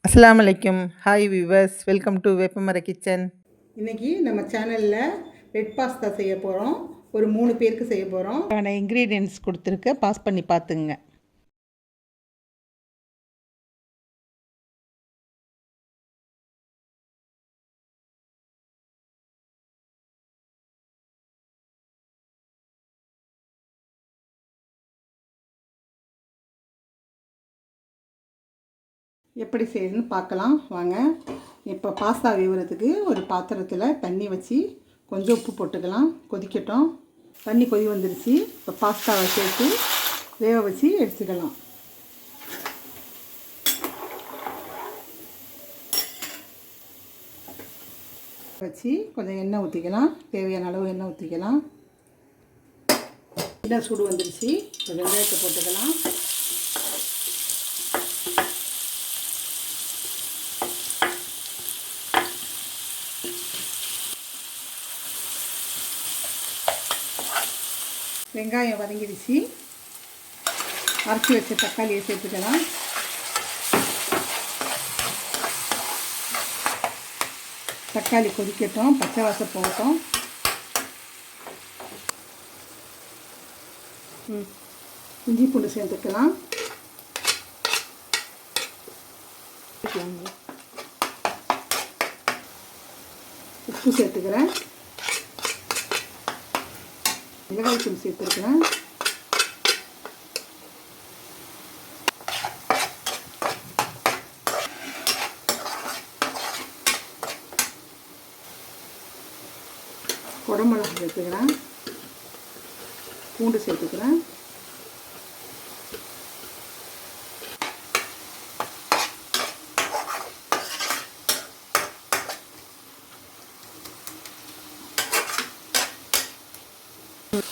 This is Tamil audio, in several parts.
அஸ்ஸலாமு அலைக்கும். ஹாய் வியூவர்ஸ், வெல்கம் டு வேப்பமர கிச்சன். இன்றைக்கி நம்ம சேனலில் ரெட் பாஸ்தா செய்ய போகிறோம். ஒரு 3 பேருக்கு செய்ய போகிறோம். அதுக்கான இன்க்ரீடியன்ட்ஸ் கொடுத்துருக்க, பாஸ் பண்ணி பார்த்துங்க. எப்படி செய்யுதுன்னு பார்க்கலாம் வாங்க. இப்போ பாஸ்தா வேவுறதுக்கு ஒரு பாத்திரத்தில் தண்ணி வச்சு கொஞ்சம் உப்பு போட்டுக்கலாம். கொதிக்கட்டும். தண்ணி கொதி வந்துருச்சு. இப்போ பாஸ்தாவை சேர்த்து வேக வச்சு எடுத்துக்கலாம். வச்சு கொஞ்சம் எண்ணெய் ஊற்றிக்கலாம். தேவையான அளவு எண்ணெய் ஊற்றிக்கலாம். எண்ணெய் சூடு வந்துருச்சு. இப்போ வெங்காயத்தை போட்டுக்கலாம். வெங்காயம் வதங்கிடுச்சு. அரைச்சி வச்ச தக்காளியை சேர்த்துக்கலாம். தக்காளி கொதிக்கட்டும், பச்சை வாசம் போகட்டும். இஞ்சி பூண்டு சேர்த்துக்கலாம். உப்பு சேர்த்துக்கிறேன். மிளகாய் தூள் சேர்த்துருக்கிறேன். குடமிளகா சேர்த்துக்கிறேன். பூண்டு சேர்த்துக்கிறேன்.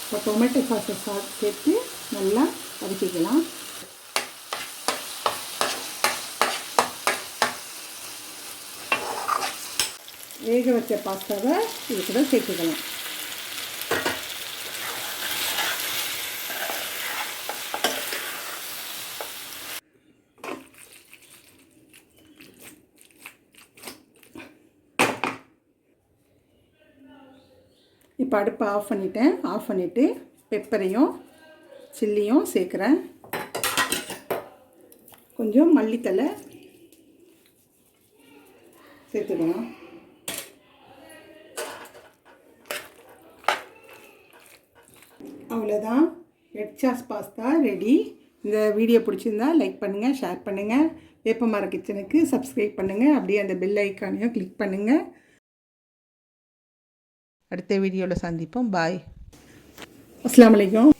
இப்போ டொமேட்டோ சாஸை சேர்த்து நல்லா வதக்கிக்கலாம். வேக வச்ச பாஸ்தாவை இது கூட சேர்த்துக்கலாம். இப்போ அடுப்பை ஆஃப் பண்ணிட்டேன். ஆஃப் பண்ணிவிட்டு பெப்பரையும் சில்லியும் சேர்க்குறேன். கொஞ்சம் மல்லித்தலை சேர்த்துக்கலாம். அவ்வளோதான், ரெட் சாஸ் பாஸ்தா ரெடி. இந்த வீடியோ பிடிச்சிருந்தா லைக் பண்ணுங்கள், ஷேர் பண்ணுங்கள். வேப்பமர கிச்சனுக்கு சப்ஸ்கிரைப் பண்ணுங்கள். அப்படியே அந்த பெல் ஐக்கானையும் கிளிக் பண்ணுங்கள். அடுத்த வீடியோவில் சந்திப்போம். பாய். அஸ்ஸலாமு அலைக்கும்.